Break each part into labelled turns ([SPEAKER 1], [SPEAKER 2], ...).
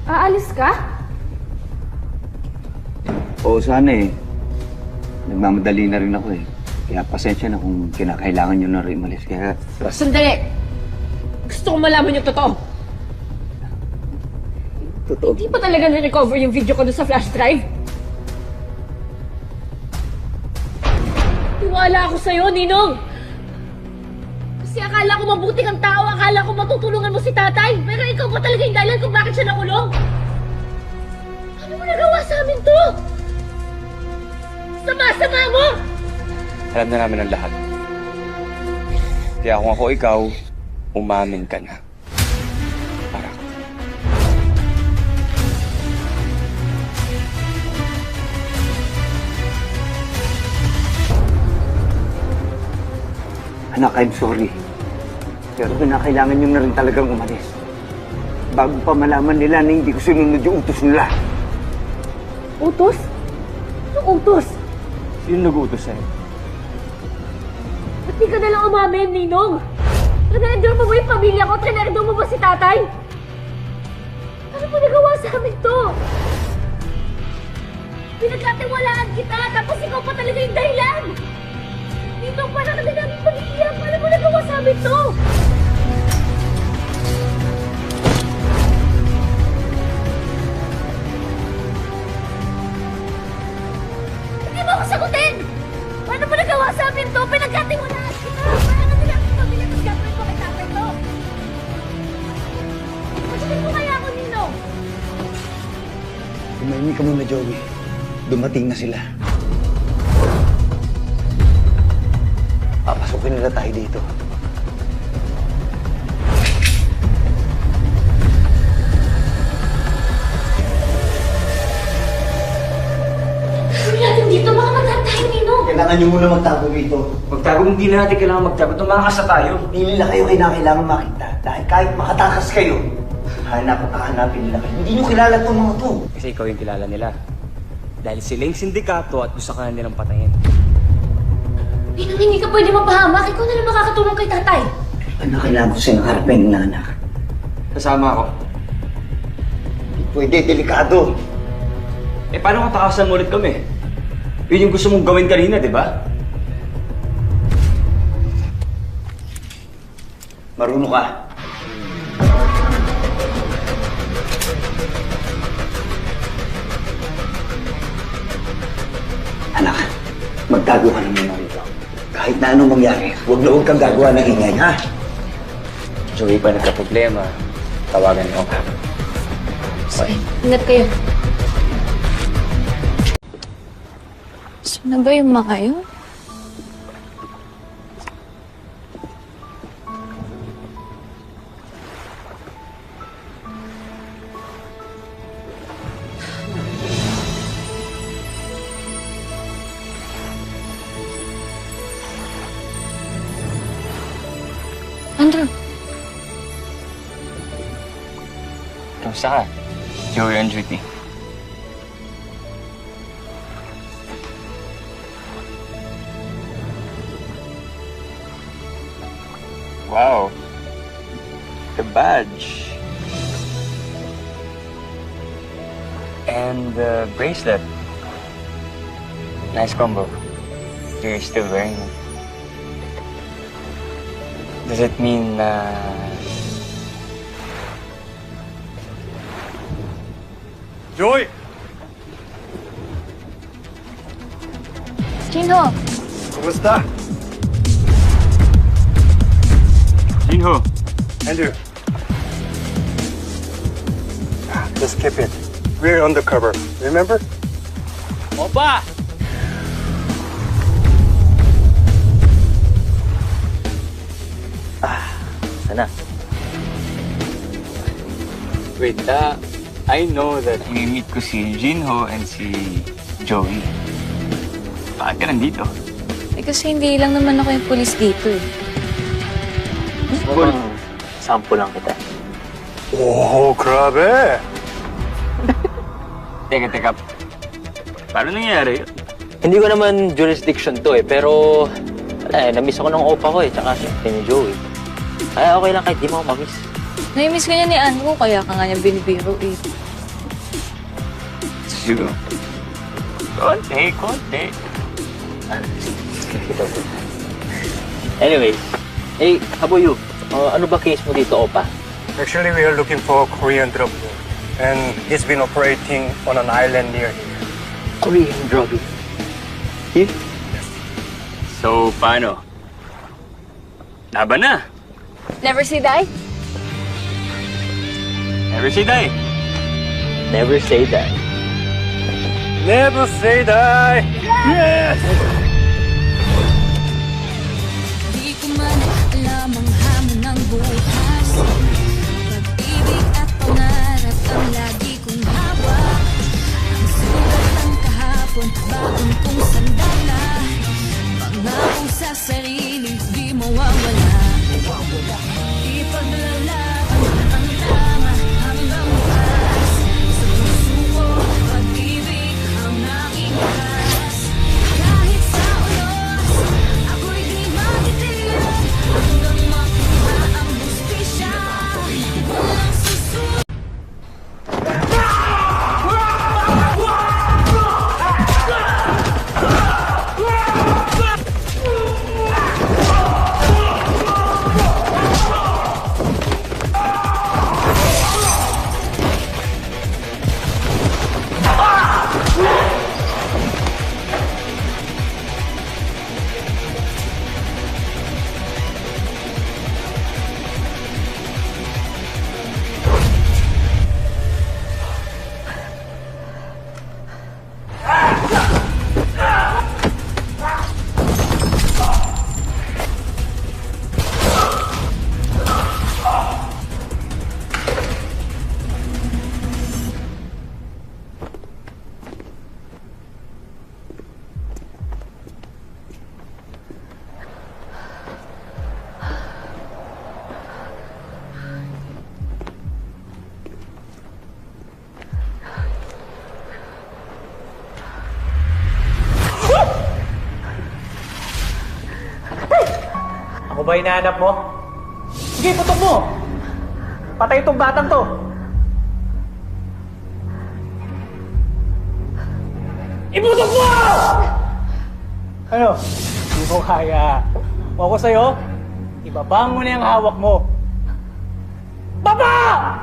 [SPEAKER 1] Aalis ka?
[SPEAKER 2] Oo, sana eh. Nagmamadali na rin ako eh. Kaya pasensya na kung kinakailangan nyo na rin umalis. Kaya...
[SPEAKER 1] Sandali! Gusto kong malaman yung totoo.
[SPEAKER 2] Totoo.
[SPEAKER 1] Hindi pa talaga na-recover yung video ko doon sa flash drive? Tiwala ako sa'yo, Ninong! Kasi akala ko mabuti kang tao, akala ko matutulungan mo si tatay. Pero ikaw pa talaga yung dahilan kung bakit siya nakulong. Ano mo nagawa sa amin to? Sama-sama mo!
[SPEAKER 3] Alam na namin ang lahat. Kaya kung ako ikaw, umamin ka na. Para ka.
[SPEAKER 2] Anak, I'm sorry. Pero kinakailangan nyo na rin talagang umalis. Bago pa malaman nila na hindi ko sinunod yung utos nila.
[SPEAKER 1] Utos? Anong utos?
[SPEAKER 3] Sino nag-uutos sa'yo?
[SPEAKER 1] Ba't di ka nalang umamin, Ninong? Trinerdor mo ba yung pamilya ko? Trinerdor mo ba si tatay? Ano mo nagawa sa amin to? Pinagkatiwalaan kita, tapos ikaw pa talaga yung dahilan! Ninong, para ka na namin pag-iiyak. Ano mo nagawa sa amin to? Hindi mo ako sagutin! Ano mo nagawa sa amin to? Pinagkatiwalaan kita! Para ka na namin pamilya, tapos gagawin mo kay tatay to! Pagsabihin mo kaya ako, Ninong!
[SPEAKER 2] Tumahimik ka muna, Joey. Dumating na sila. Papasukin nila tayo dito.
[SPEAKER 1] Gawin natin dito, baka magkakaroon tayo, Ninong!
[SPEAKER 2] Kailangan nyo muna magtago dito.
[SPEAKER 3] Magtago, hindi na natin kailangan magtago. Tumakas na tayo.
[SPEAKER 2] Hindi nila kayo kailangan makita. Dahil kahit makatakas kayo, hanap at hahanapin nila kayo. Hindi nyo kilala itong mga to.
[SPEAKER 3] Kasi ikaw yung kilala nila. Dahil sila yung sindikato at gusto ka na nilang patayin.
[SPEAKER 1] Ninong, hindi ka pwede mapahamak. Ikaw na lang makakatulong kay tatay.
[SPEAKER 2] Ano kailangan ko sa'yo ng harapin ng anak?
[SPEAKER 3] Kasama ako.
[SPEAKER 2] Hindi pwede, delikado.
[SPEAKER 3] Eh, paano kung takasan mo ulit kami? Yun yung gusto mong gawin kanina, di ba?
[SPEAKER 2] Marunong ka. Anak, magtago ka na muna rito. Kahit na anong mangyari, huwag kang gagawa ng ingay, ha?
[SPEAKER 3] Joey, pa nagka-problema, tawagan mo.
[SPEAKER 1] Sige, ingat kayo.
[SPEAKER 4] Saan na ba yung mga yun? Andrew,
[SPEAKER 3] Kamusta ka? Joey on duty. Wow. The badge. And the bracelet. Nice combo. You're still wearing it. Does it mean
[SPEAKER 5] Joey!
[SPEAKER 4] Jinho!
[SPEAKER 5] Kumusta?
[SPEAKER 3] Jinho?
[SPEAKER 5] Andrew. Just keep it. We're undercover, remember?
[SPEAKER 3] Opa!
[SPEAKER 2] Sana.
[SPEAKER 3] Wait, I know that i-meet ko si Jinho and si Joey. Bakit ka nandito?
[SPEAKER 4] Eh kasi hindi lang naman ako yung pulis dito eh.
[SPEAKER 3] Cool.
[SPEAKER 2] Sample lang kita.
[SPEAKER 5] 오, grabe!
[SPEAKER 3] Teka. Paano nangyayari yun?
[SPEAKER 6] Hindi ko naman jurisdiction to eh, pero wala eh, namiss ako ng opa ko eh, tsaka siyempre ni Joey. Kaya okay lang kahit di mo ako mamiss.
[SPEAKER 4] Nai-miss ka niya ni Andrew, kaya ka nga niya binibiro eh.
[SPEAKER 3] Siguro. Konti.
[SPEAKER 6] Anyway, hey, how about you? Ano ba case mo dito, Opa?
[SPEAKER 5] Actually, we are looking for a Korean drug lord. And he's been operating on an island near here.
[SPEAKER 6] Korean drug. Here?
[SPEAKER 3] So, paano? Laban na!
[SPEAKER 1] Never say die?
[SPEAKER 3] Never say die!
[SPEAKER 6] Never say that.
[SPEAKER 5] Never say die! Yes!
[SPEAKER 7] Di ko man alam ang hamon ng bukas. Pag-ibig at pangarap ang lagi kong hawak. Ang sugat ng kahapon, bagong kong sandala. Pangakong sa sarili, di mawawala. Ipaglalaban ang tama hanggang bukas. Sa puso ko, pag-ibig ang aking lakas. Kahit sa ulos, ako'y di matitigil. Hanggang makuha ang hustisya. Walang susunod.
[SPEAKER 8] Ako ba hinahanap mo? Sige, putok mo! Patay itong batang to! Iputok mo! Ano? Hindi mo kaya. O ako sa'yo, ibabang mo na yung hawak mo. Baba!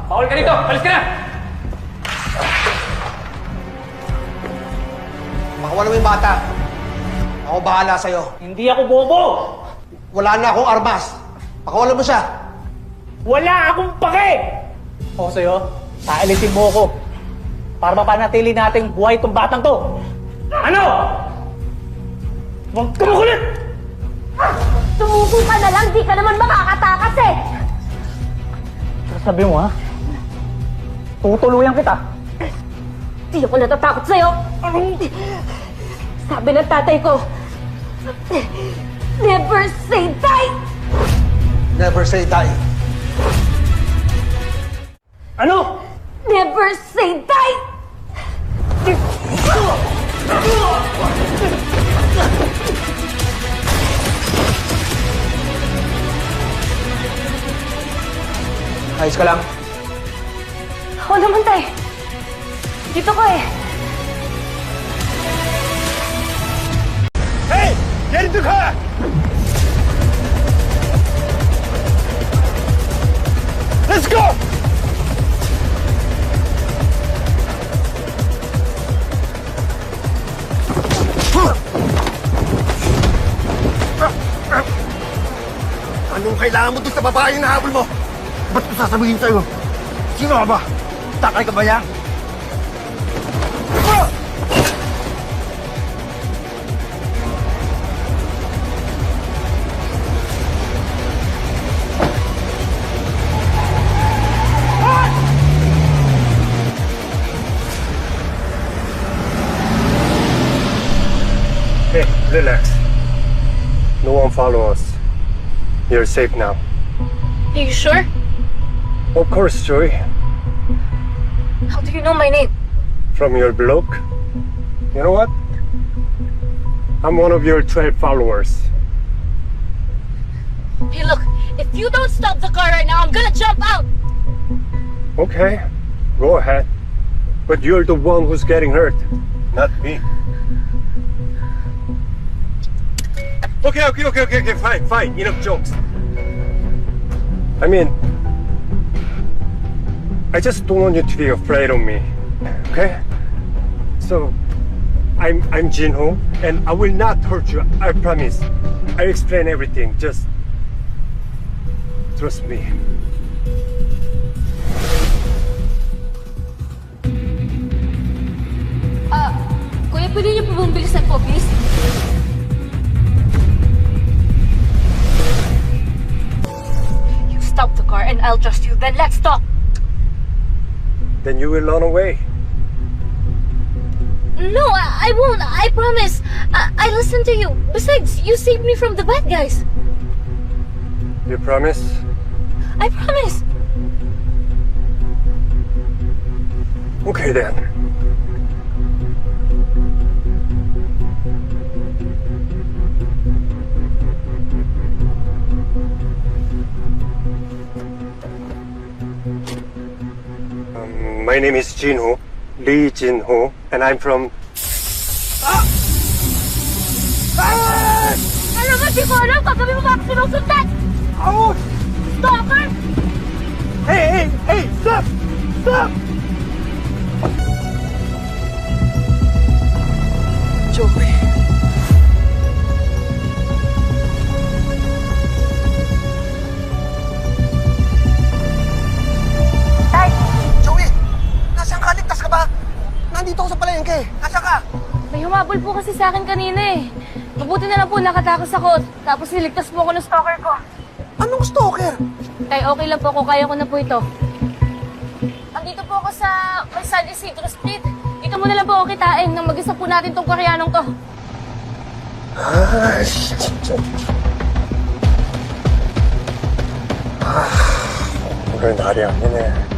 [SPEAKER 8] Bawal ka dito! Alis ka na!
[SPEAKER 9] Makawalan mo yung bata. Ako bahala sa'yo.
[SPEAKER 8] Hindi ako bobo!
[SPEAKER 9] Wala na akong armas. Pakawalan mo siya.
[SPEAKER 8] Wala akong pake! O sa'yo, paalisin mo ako para mapanatili nating buhay itong batang to. Ano? Huwag ka makulit!
[SPEAKER 1] Tumuko ka na lang, di ka naman makakatakas eh!
[SPEAKER 8] Sabi mo ha? Tutuluyan kita.
[SPEAKER 1] Di ako natatakot sa'yo! Sabi ng tatay ko, never say die!
[SPEAKER 9] Never say die.
[SPEAKER 8] Ano?
[SPEAKER 1] Never say die!
[SPEAKER 9] Ayos ka lang.
[SPEAKER 1] Oo naman, tay. Dito ko eh.
[SPEAKER 5] Hey! Get into the car! Let's go! Anong kailangan mo doon sa babae na habol mo? Ba't ko sasabihin sa'yo? Sino ka ba? Takay ka ba yan? Hey, relax. No one follow us. You're safe now.
[SPEAKER 1] Are you sure?
[SPEAKER 5] Of course, Joy.
[SPEAKER 1] How do you know my name?
[SPEAKER 5] From your blog? You know what? I'm one of your 12 followers.
[SPEAKER 1] Hey, look, if you don't stop the car right now, I'm gonna jump out!
[SPEAKER 5] Okay, go ahead. But you're the one who's getting hurt, not me. Okay, fine. Enough jokes. I mean, I just don't want you to be afraid of me, okay? So, I'm Jinho, and I will not hurt you, I promise. I'll explain everything, just trust me.
[SPEAKER 1] Kuya, pwede niyo po bumbilisan po, please? You stop the car and I'll trust you, then let's talk!
[SPEAKER 5] Then you will run away.
[SPEAKER 1] No, I won't. I promise. I listen to you. Besides, you saved me from the bad guys.
[SPEAKER 5] You promise?
[SPEAKER 1] I promise.
[SPEAKER 5] Okay then. My name is Jinho, Lee Jinho, and I'm from...
[SPEAKER 1] Ano ba, di ko alam. Kagabi mo ba ako sinusundan?
[SPEAKER 5] Ouch!
[SPEAKER 1] Stalker!
[SPEAKER 5] Hey, stop! Stop!
[SPEAKER 9] Joey. Joey! Nasaan ka? Ligtas ka ba? Nandito ako sa palengke. Nasaan ka?
[SPEAKER 1] May humabol po kasi sa akin kanina eh. Mabuti na lang po nakatakas ako. Tapos niligtas po ako ng stalker ko.
[SPEAKER 9] Anong stalker?
[SPEAKER 1] Tay, okay lang po ako. Kaya ko na po ito. Andito po ako sa San Isidro Street. Dito mo na lang po ako kitain nang mag-isa po natin tong Koreanong to.
[SPEAKER 5] 오늘 날이 아니네.